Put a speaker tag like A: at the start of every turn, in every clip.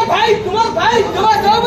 A: भाई तुम्हार भाई तुम्हार सब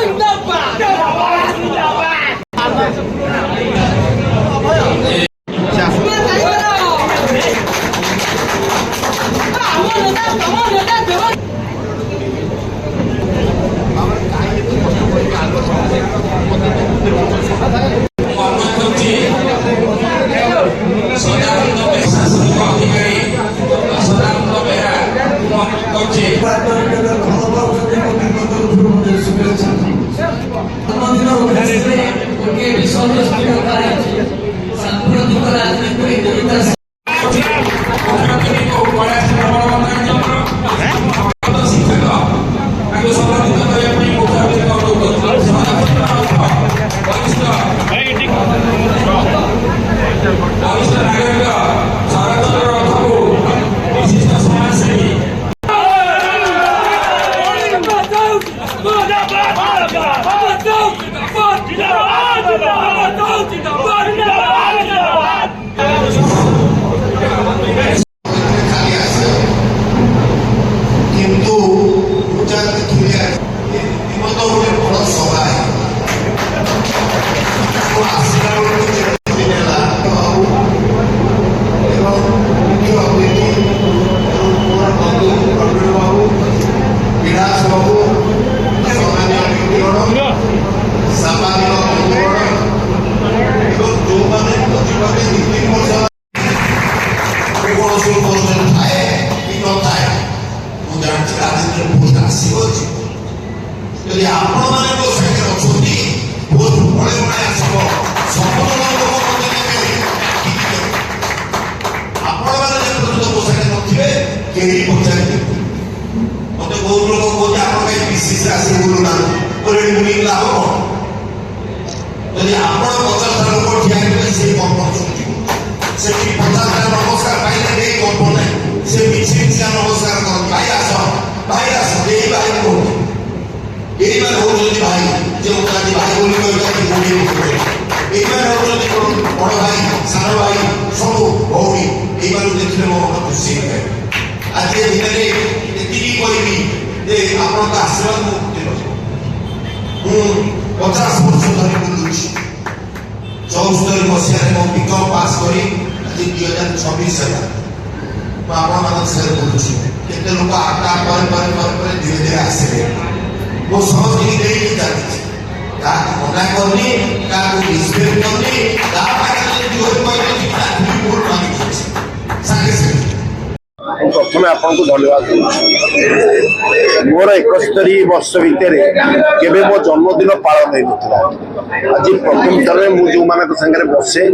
B: प्रथम आपको धन्यवाद मोर 71 वर्ष भितर केवे मो जन्मदिन पालन होता आज प्रथम थर मुझे सागर बसे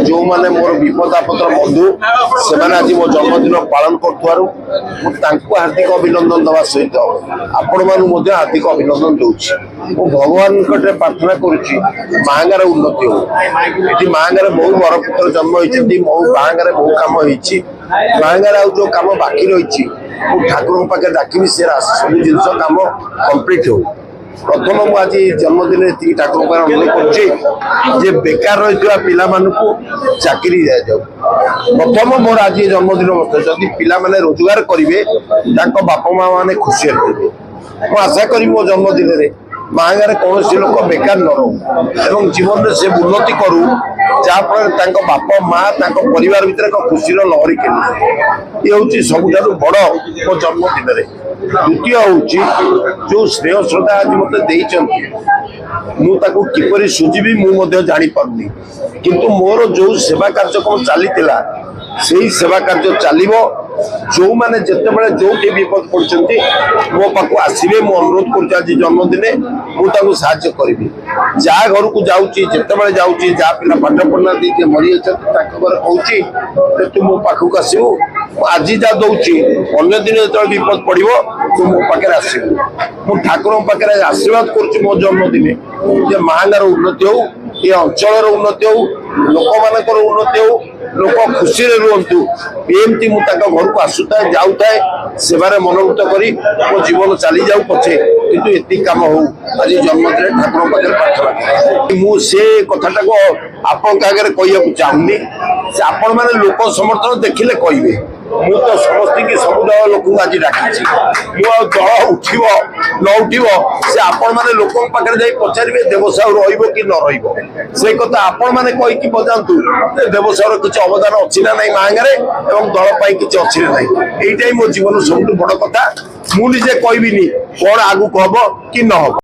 B: जो मैंने मोर विपद आपद बंधु से आज मो जन्मदिन पालन कर हार्दिक अभिनंदन दवा सहित आपण मान हार्दिक अभिनंदन दूसरी मु भगवान प्रार्थना करुच्ची मांगार उन्नति हो मांगार बहु बर पुत्र जन्म होती मांगार बहु कम हो मांगार आ जो कम बाकी रही ठाकुर पाखे डाकि से सब जिन कम कम्प्लीट हो प्रथम मुझे जन्मदिन ये ठाकुर पाखे अनुरोध कर बेकार रही पिला चाकरी दि जाऊ प्रथम मोर आज जन्मदिन जदि पिला माने रोजगार करेंगे बापा माँ मैंने खुशी रहे मुझे आशा करी मो जन्मदिन मांगार कौन लोक बेकार न रो जीवन में से उन्नति करू जहाँफल बापा माँ परिवार भर एक खुशी लहरी खेलु ये हूँ सबुठ बड़ मो जन्मदिन द्वितीय हूँ जो स्नेह श्रद्धा आज मत मुझे सुझी मुझे जापारे किंतु मोर जो सेवा कार्यक्रम चली से सेवा कार्य चलो जो मैंने जिते जो विपद पड़ते मो पाक आसवे मु अनुरोध कर जन्मदिन मुझे करी जहाँ घर को जाऊँगी जिते जाऊँगी जहाँ पिला पाठ पढ़ना जी मरी घर कहूँ तू मो पाखक आसबू आज जहाँ दौची अन्य दिन जो विपद पड़ो तू मो पाखे आसबू मु ठाकुर पाखे आशीर्वाद कर मो जन्मदिन महांगार उन्नति हो ये अंचल उन्नति हो लोक मान उन्नति हो लोक खुशी रुहतु एमती मुझे घर को आसुए जाऊए सेवार मनोभूत कर मो जीवन चली जाऊ पछे किंतु एति काम हो आज जन्मदिन ठाकुर पाखे प्रार्थना मुझे कथाटा को आपण आगे कहूँ चाहूनी आपण मैंने लोक समर्थन देखिले कहे ମୁଁ ତ ସମସ୍ତଙ୍କୁ ସବୁ ଦଳ ଲୋକଙ୍କୁ ଆଜି ଡାକିଛି। ମୁଁ ଆଉ ଦଳ ଉଠିବ ନ ଉଠିବ ସେ ଆପଣମାନେ ଲୋକଙ୍କ ପାଖରେ ଯାଇ ପଚାରିବେ ଦେବସାହୁ ରହିବ କି ନ ରହିବ। ସେଇ କଥା ଆପଣମାନେ କହିକି ବଜାନ୍ତୁ ଯେ ଦେବସାହୁର କିଛି ଅବଦାନ ଅଛି ନା ନାହିଁ ମାହାଙ୍ଗାରେ ଏବଂ ଦଳ ପାଇଁ କିଛି ଅଛି ନା ନାହିଁ। এইটাই ମୋ ଜୀବନ ସବୁଠୁ ବଡ କଥା। ମୁଁ ନିଜେ କହିବିନି କଣ ଆଗକୁ ହବ କି ନ ହବ।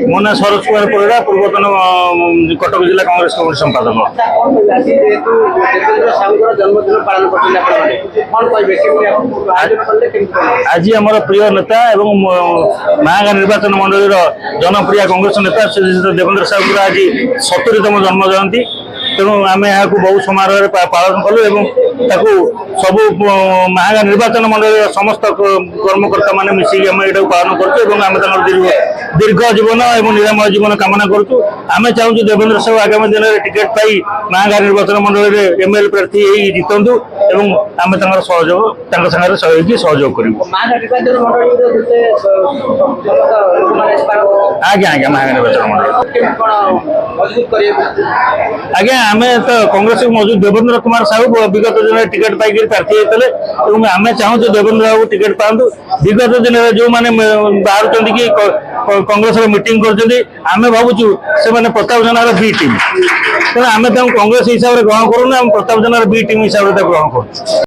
C: ମୋ ନାଁ ସରୋଜ କୁମାର ପରିଡ଼ା, ପୂର୍ବତନ କଟକ ଜିଲ୍ଲା କଂଗ୍ରେସ କମିଟି ସମ୍ପାଦକ। ଆଜି ଆମର ପ୍ରିୟ ନେତା ଏବଂ ମାହାଙ୍ଗା ନିର୍ବାଚନ ମଣ୍ଡଳୀର ଜନପ୍ରିୟ କଂଗ୍ରେସ ନେତା ଶ୍ରୀ ଦେବେନ୍ଦ୍ର ସାହୁଙ୍କର ଆଜି 70ତମ ଜନ୍ମ ଜୟନ୍ତୀ। ତେଣୁ ଆମେ ଏହାକୁ ବହୁ ସମାରୋହରେ ପାଳନ କଲୁ ଏବଂ ତାକୁ ସବୁ ମାହାଙ୍ଗା ନିର୍ବାଚନ ମଣ୍ଡଳୀର ସମସ୍ତ କର୍ମକର୍ତ୍ତା ମାନେ ମିଶିକି ଆମେ ଏଇଟାକୁ ପାଳନ କରୁଛୁ ଏବଂ ଆମେ ତାଙ୍କର ଦୀର୍ଘ ଜୀବନ ଏବଂ ନିରାମୟ ଜୀବନ କାମନା କରୁଛୁ। ଆମେ ଚାହୁଁଛୁ ଦେବେନ୍ଦ୍ର ସାହୁ ଆଗାମୀ ଦିନରେ ଟିକେଟ୍ ପାଇ ମାହାଙ୍ଗା ନିର୍ବାଚନ ମଣ୍ଡଳୀରେ MLA ପ୍ରାର୍ଥୀ ହେଇ ଜିତନ୍ତୁ ଏବଂ ଆମେ ତାଙ୍କର ସହଯୋଗ ତାଙ୍କ ସାଙ୍ଗରେ ସହଯୋଗ କରିବୁ। ଆଜ୍ଞା ଆଜ୍ଞା ମାହାଙ୍ଗା ନିର୍ବାଚନ ମଣ୍ଡଳୀ ଆଜ୍ଞା ଆମେ ତ କଂଗ୍ରେସକୁ ମଜବୁତ ଦେବେନ୍ଦ୍ର କୁମାର ସାହୁ ବିଗତ ଦିନରେ ଟିକେଟ୍ ପାଇକି ପ୍ରାର୍ଥୀ ହେଇଥିଲେ ଏବଂ ଆମେ ଚାହୁଁଛୁ ଦେବେନ୍ଦ୍ର ବାବୁ ଟିକେଟ୍ ପାଆନ୍ତୁ। ବିଗତ ଦିନରେ ଯେଉଁମାନେ ବାହାରୁଛନ୍ତି କି କଂଗ୍ରେସର ମିଟିଂ କରୁଛନ୍ତି ଆମେ ଭାବୁଛୁ ସେମାନେ ପ୍ରତାପ ଜେନାର B ଟିମ୍। ତେଣୁ ଆମେ ତାଙ୍କୁ କଂଗ୍ରେସ ହିସାବରେ ଗ୍ରହଣ କରୁନୁ, ଆମେ ପ୍ରତାପ ଜେନାର B ଟିମ୍ ହିସାବରେ ତାକୁ ଗ୍ରହଣ କରୁଛୁ।